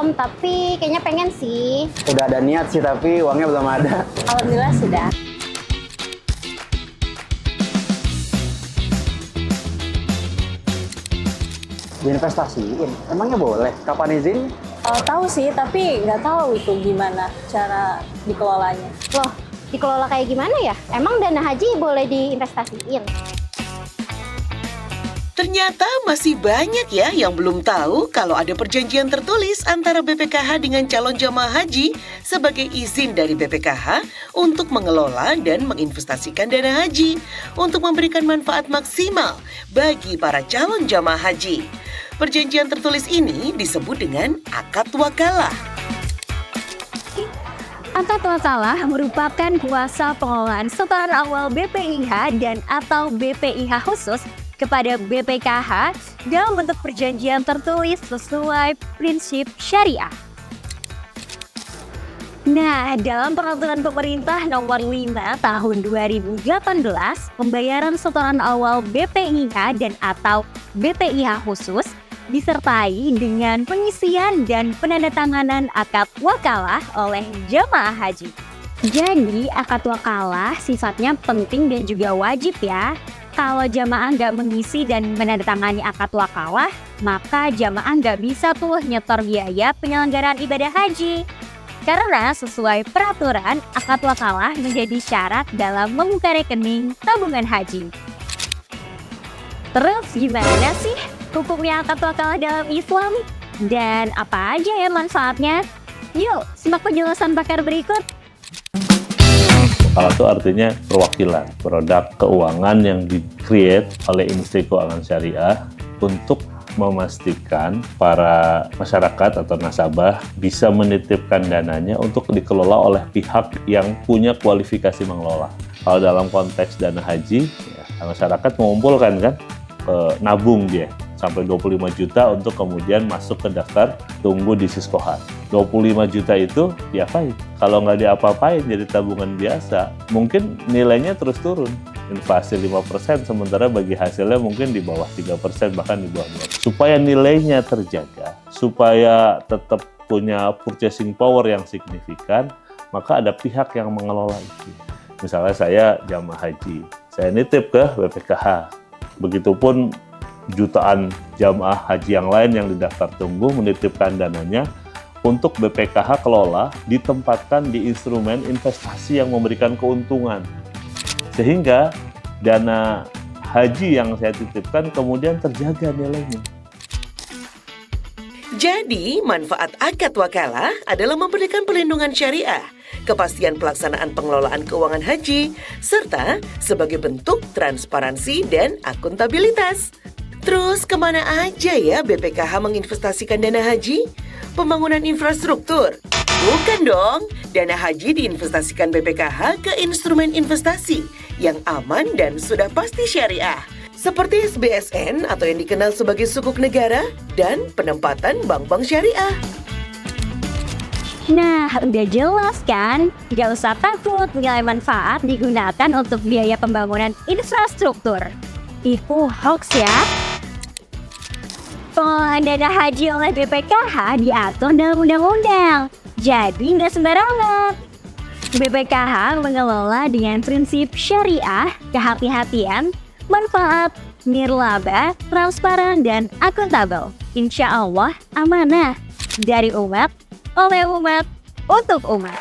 belum, tapi kayaknya pengen sih. Udah ada niat sih, tapi uangnya belum ada. Alhamdulillah sudah. Diinvestasiin, emangnya boleh? Kapan izin? Tahu sih, tapi nggak tahu itu gimana cara dikelolanya. Loh, dikelola kayak gimana ya? Emang dana haji boleh diinvestasiin? Ternyata masih banyak ya yang belum tahu kalau ada perjanjian tertulis antara BPKH dengan calon jamaah haji sebagai izin dari BPKH untuk mengelola dan menginvestasikan dana haji untuk memberikan manfaat maksimal bagi para calon jamaah haji. Perjanjian tertulis ini disebut dengan akad wakalah. Akad wakalah merupakan kuasa pengelolaan setoran awal BPIH dan atau BPIH khusus kepada BPKH dalam bentuk perjanjian tertulis sesuai prinsip syariah. Nah, dalam peraturan pemerintah nomor 5 tahun 2018, pembayaran setoran awal BPIH dan atau BPIH khusus disertai dengan pengisian dan penandatanganan akad wakalah oleh jamaah haji. Jadi, akad wakalah sifatnya penting dan juga wajib ya. Kalau jamaah nggak mengisi dan menandatangani akad wakalah, maka jamaah nggak bisa tuh nyetor biaya penyelenggaraan ibadah haji. Karena sesuai peraturan, akad wakalah menjadi syarat dalam membuka rekening tabungan haji. Terus gimana sih hukumnya akad wakalah dalam Islam? Dan apa aja ya manfaatnya? Yuk, simak penjelasan pakar berikut. Wakalah itu artinya perwakilan, produk keuangan yang di-create oleh industri keuangan syariah untuk memastikan para masyarakat atau nasabah bisa menitipkan dananya untuk dikelola oleh pihak yang punya kualifikasi mengelola. Kalau dalam konteks dana haji, ya, masyarakat mengumpulkan kan, nabung dia sampai 25 juta untuk kemudian masuk ke daftar tunggu di Siskohan. 25 juta itu diapain? Kalau nggak diapa-apain jadi tabungan biasa, mungkin nilainya terus turun. Inflasi 5%, sementara bagi hasilnya mungkin di bawah 3%, bahkan di bawah 2%. Supaya nilainya terjaga, supaya tetap punya purchasing power yang signifikan, maka ada pihak yang mengelola itu. Misalnya saya jamaah haji, saya nitip ke BPKH. Begitupun jutaan jamaah haji yang lain yang didaftar tunggu menitipkan dananya untuk BPKH kelola, ditempatkan di instrumen investasi yang memberikan keuntungan. Sehingga dana haji yang saya titipkan kemudian terjaga nilainya. Jadi, manfaat akad wakalah adalah memberikan perlindungan syariah, kepastian pelaksanaan pengelolaan keuangan haji, serta sebagai bentuk transparansi dan akuntabilitas. Terus kemana aja ya BPKH menginvestasikan dana haji? Pembangunan infrastruktur? Bukan dong, dana haji diinvestasikan BPKH ke instrumen investasi yang aman dan sudah pasti syariah. Seperti SBSN atau yang dikenal sebagai sukuk negara dan penempatan bank-bank syariah. Nah, udah jelas kan? Gak usah takut nilai manfaat digunakan untuk biaya pembangunan infrastruktur. Itu hoax ya. Pengelolaan dana haji oleh BPKH diatur dalam undang-undang. Jadi nggak sembarangan. BPKH mengelola dengan prinsip syariah, kehati-hatian, manfaat, nirlaba, transparan, dan akuntabel. Insya Allah amanah dari umat, oleh umat, untuk umat.